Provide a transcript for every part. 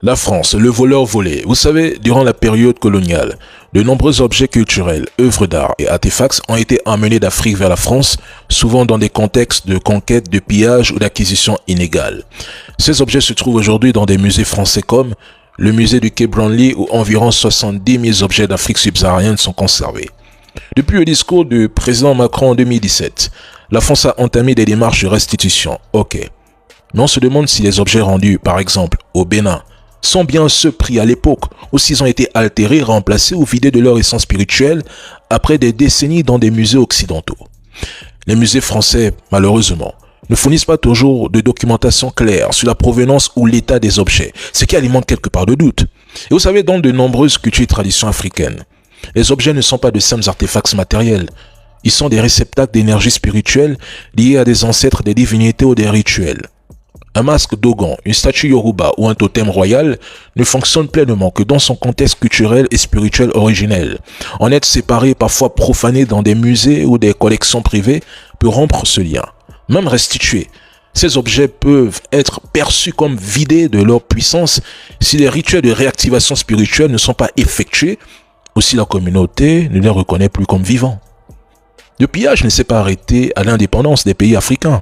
La France, le voleur volé. Vous savez, durant la période coloniale, de nombreux objets culturels, œuvres d'art et artefacts ont été emmenés d'Afrique vers la France, souvent dans des contextes de conquête, de pillage ou d'acquisition inégale. Ces objets se trouvent aujourd'hui dans des musées français comme le musée du Quai Branly où environ 70 000 objets d'Afrique subsaharienne sont conservés. Depuis le discours du président Macron en 2017, la France a entamé des démarches de restitution. Ok. Mais on se demande si les objets rendus, par exemple, au Bénin, sont bien ceux pris à l'époque ou s'ils ont été altérés, remplacés ou vidés de leur essence spirituelle après des décennies dans des musées occidentaux. Les musées français, malheureusement, ne fournissent pas toujours de documentation claire sur la provenance ou l'état des objets, ce qui alimente quelque part de doute. Et vous savez, dans de nombreuses cultures et traditions africaines, les objets ne sont pas de simples artefacts matériels. Ils sont des réceptacles d'énergie spirituelle liés à des ancêtres, des divinités ou des rituels. Un masque Dogon, une statue Yoruba ou un totem royal ne fonctionne pleinement que dans son contexte culturel et spirituel originel. En être séparé, parfois profané dans des musées ou des collections privées, peut rompre ce lien. Même restitués, ces objets peuvent être perçus comme vidés de leur puissance si les rituels de réactivation spirituelle ne sont pas effectués ou si la communauté ne les reconnaît plus comme vivants. Le pillage ne s'est pas arrêté à l'indépendance des pays africains.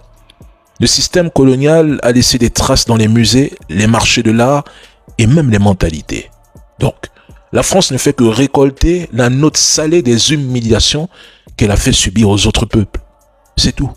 Le système colonial a laissé des traces dans les musées, les marchés de l'art et même les mentalités. Donc, la France ne fait que récolter la note salée des humiliations qu'elle a fait subir aux autres peuples. C'est tout.